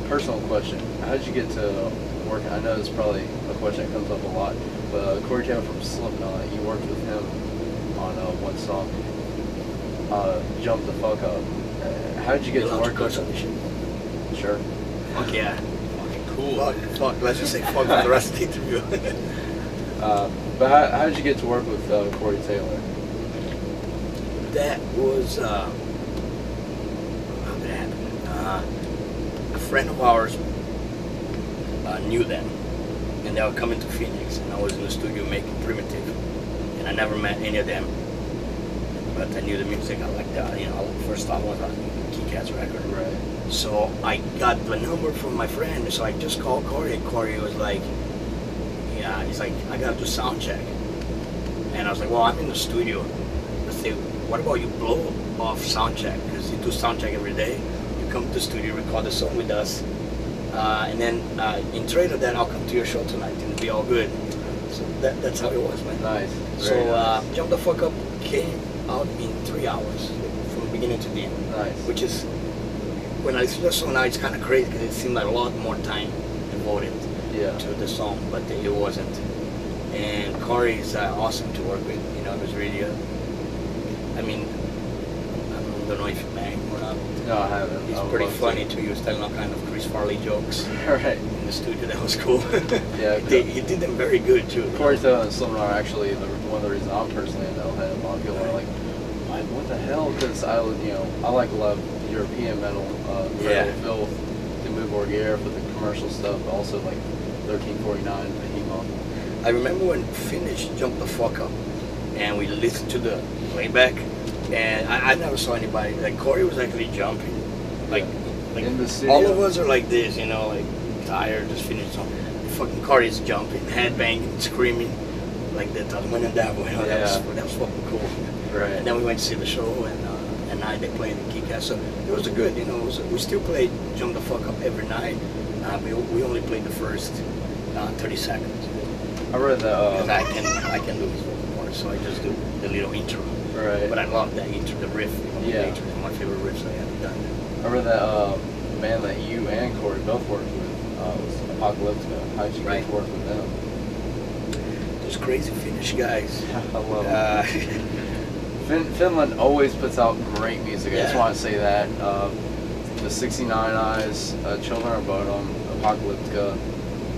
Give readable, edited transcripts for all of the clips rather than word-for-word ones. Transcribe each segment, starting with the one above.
Personal question: how did you get to work? I know it's probably a question that comes up a lot, but Corey Taylor from Slipknot, you worked with him on one song, "Jump the Fuck Up." How did you get to work with him? Sure. Fuck yeah. Fucking cool. Fuck. Let's just say fuck for the rest of the interview. But how did you get to work with Corey Taylor? That was how did it happen? A friend of ours knew them, and they were coming to Phoenix, and I was in the studio making Primitive, and I never met any of them, but I knew the music. I liked that. You know, first thought was on Kick-Ass record. Right. So I got the number from my friend, so I just called Corey, and Corey was like, yeah, he's like, I gotta do sound check. And I was like, well, I'm in the studio. I say, what about you blow off sound check? Because you do sound check every day. You come to the studio, record the song with us, and then in trade of that, I'll come to your show tonight, and it'll be all good. So that's how it was, man. Nice. So Nice. Jump the Fuck Up came out in 3 hours, from beginning to the end. Nice. Which is, when I listen to the song now, it's kind of crazy because it seemed like a lot more time devoted to the song, but it wasn't. And Corey is awesome to work with. You know, it was really, I mean, I don't know if you met him or not. No, I haven't. He's pretty funny too. He was telling all kind of Chris Farley jokes Right. in the studio. That was cool. Yeah. he did them very good too. Corey Taylor and Slipknot are actually one of the reasons I'm personally in metalhead. A lot of people are like, what the hell? Because I like a lot of European metal. Phil can move Orgare for the commercial stuff, but also like 1349, Behemoth. I remember when we finished Jump the Fuck Up, and we listened to the playback, and I never saw anybody, like Corey was actually jumping, like in the studio. all of us are like this, you know, like tired, just finished song. Fucking Corey's jumping, headbanging, screaming, like the Tasmanian and Devil, you know, that was fucking cool. Right. And then we went to see the show, and at night they played in Kick-Ass, so it was good, you know, we still played Jump the Fuck Up every night. We only played the first 30 seconds. I read that. Because I can do his vocal part, so I just do the little intro. Right. But I love that intro, the riff. You know, Yeah. the intro is my favorite riffs I have done. I read that band that you and Corey both worked with was Apocalyptica. How did you get to work with them? Those crazy Finnish guys. I love them. Finland always puts out great music. I just want to say that. The 69 Eyes, Children of Bodom, Apocalyptica,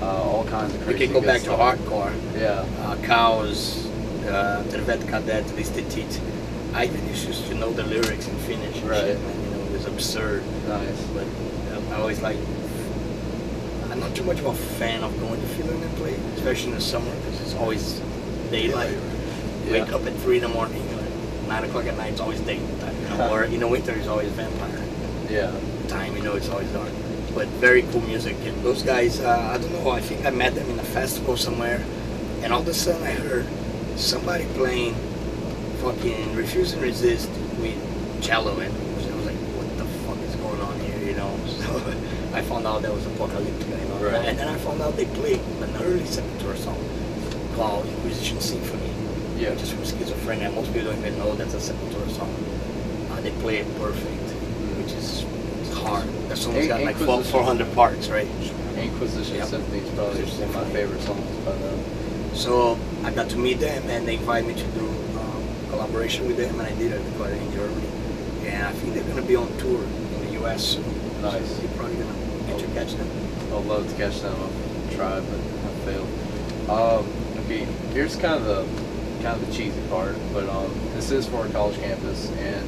all kinds of crazy. We can go back stuff. to hardcore. Yeah. Cows, Tervet Kadet, Listettit. I even used to know the lyrics in Finnish. Right. Shit, man, you know, it was absurd. Nice. But I always like. I'm not too much of a fan of going to Finland and play, especially in the summer, because it's always daylight. Wake up at 3 in the morning, 9 o'clock at night, it's always daytime. You know, or in the winter, it's always vampire. Time, you know, it's always dark. But very cool music. And those guys, I don't know, I think I met them in a festival somewhere, and all of a sudden I heard somebody playing fucking Refuse and Resist with cello, and I was like, what the fuck is going on here, you know? So I found out that was Apocalyptica, you know? Right. And then I found out they played an early Sepultura song called Inquisition Symphony, which is from Schizophrenia. Most people don't even know that's a Sepultura song. They play it perfect, which is hard. That song's got like 400 parts, right? Inquisition Symphony is probably one of my favorite songs by them. So I got to meet them, and they invited me to do collaboration with them, and I did it recorded in Germany. And I think they're going to be on tour in the US soon. Nice. So you're probably going to get to catch them. I'd love to catch them. I've tried, but I've failed. Okay, here's kind of the cheesy part, but this is for a college campus, and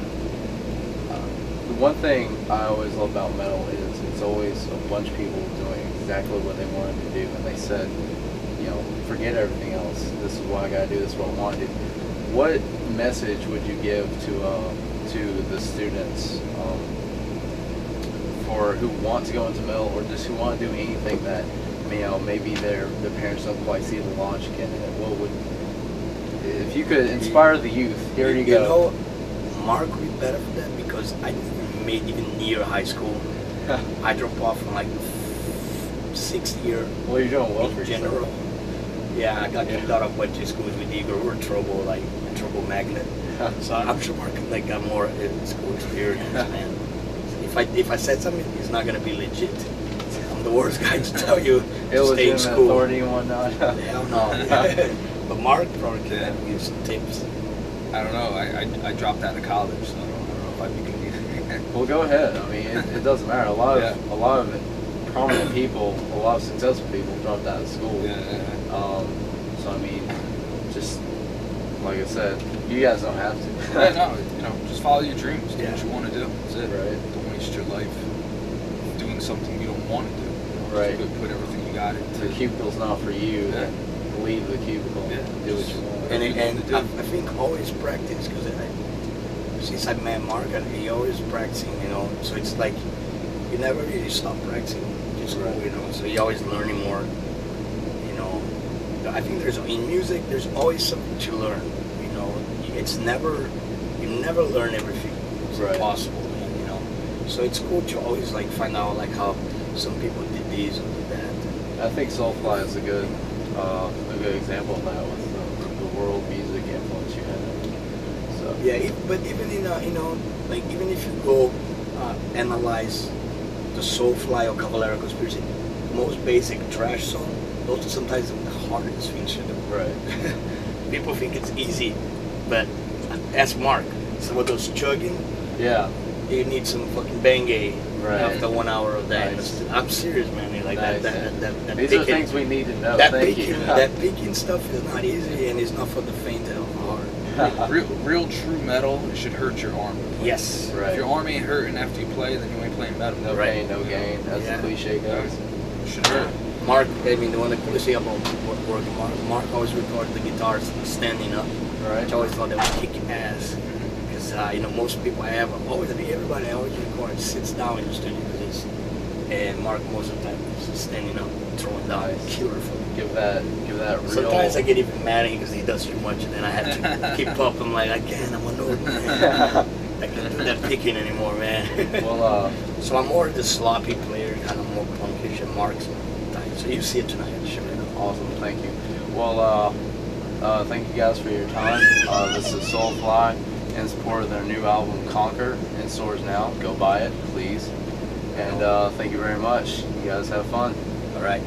the one thing I always love about metal is it's always a bunch of people doing exactly what they wanted to do, and they said, you know, forget everything else. This is what I gotta do. This is what I want to do. What message would you give to the students for who want to go into metal, or just who want to do anything that, you know, maybe their parents don't quite see the logic in it? What would, if you could inspire the youth? Here you go. You know, Marc would be better for that because I made even near high school. I dropped off from like 6th year. Well, you're doing well in for general. yourself. Yeah, I got kicked out of bunch of schools with Igor. We were trouble, like a trouble magnet. So I'm sure Marc like got more school experience, man. If if I said something, it's not gonna be legit. I'm the worst guy to tell you. Stay in school. Authority and whatnot. Hell no. But Mark probably can give some tips. I don't know. I dropped out of college, so I don't know if I'd be good either. Well, go ahead. I mean, it doesn't matter. A lot of prominent people, a lot of successful people dropped out of school. So I mean, just like I said, you guys don't have to. Yeah, no, you know, just follow your dreams. Do what you want to do. That's it. Right. Don't waste your life doing something you don't want to do. Right. Just put everything you got into. The cubicle's not for you. Yeah. Leave the cubicle. Yeah. Do what you want. And I think always practice, because since I met Marc, he always practicing, you know. So it's like you never really stop practicing. Just go, you know. So you're always learning more. You know, I think in music there's always something to learn. You know, you never learn everything. It's impossible, you know. So it's cool to always like find out like how some people did this or did that. I think Soulfly is a good example of that with the world music influence you had. So yeah, but even in you know, like even if you go analyze the Soulfly or Cavalera conspiracy, most basic trash song, those are sometimes the hardest things to do. Right. People think it's easy, but ask Marc. Some of those chugging. Yeah. You need some fucking Bengay after 1 hour of that. Nice. I'm serious, man. Like that These picking, are things we need to know. That Thank picking, you. that picking stuff is not easy, and it's not for the faint of heart. Real true metal should hurt your arm. Yes. Right. If your arm ain't hurting after you play, then you ain't playing metal. No pain, no gain. That's the cliche goes. It should hurt. Marc, I mean, the one that coolest thing about working, Marc always recorded the guitars standing up. Right. Which I always thought that was kicking ass. Because, you know, most people everybody always record sits down in the studio. And Marc most of the time is standing up, throwing down, killer for me. Give that real. Sometimes I get even mad at him because he does too much, and then I have to keep up. I'm like, I'm an old man. I can't do that picking anymore, man. Well, so I'm more the sloppy player, kind of more punkish, and Marc's type. So you see it tonight, sure enough. Awesome, thank you. Well, thank you guys for your time. This is Soulfly in support of their new album Conquer, in stores now. Go buy it, please. And thank you very much. You guys have fun. All right.